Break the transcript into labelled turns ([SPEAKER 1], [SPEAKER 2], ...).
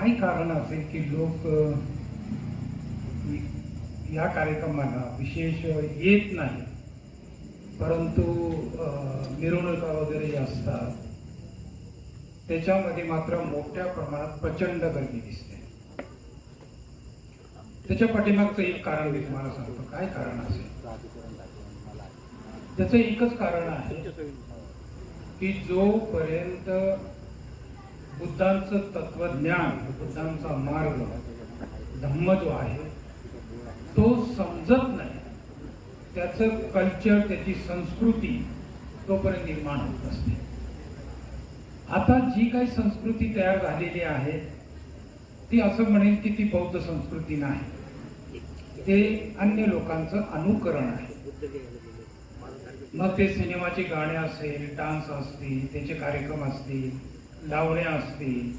[SPEAKER 1] काही कारण असेल की लोक या कार्यक्रमाला विशेष येत नाही, परंतु मिरवणुका वगैरे असतात त्याच्यामध्ये मात्र मोठ्या प्रमाणात प्रचंड गर्दी दिसते. त्याच्या पाठीमागचं एक कारण मी तुम्हाला सांगतो. काय कारण असेल? त्याचं एकच कारण आहे की जोपर्यंत बुद्धांचं तत्वज्ञान, बुद्धांचा मार्ग, धम्म जो आहे तो समजत नाही, त्याचं कल्चर, त्याची संस्कृती तोपर्यंत निर्माण होत असते. आता जी काही संस्कृती तयार झालेली आहे ती असं म्हणेल की ती बौद्ध संस्कृती नाही, ते अन्य लोकांचं अनुकरण आहे. मग ते सिनेमाचे गाणे असेल, डान्स असतील, त्याचे कार्यक्रम असतील, लावण्या असतील,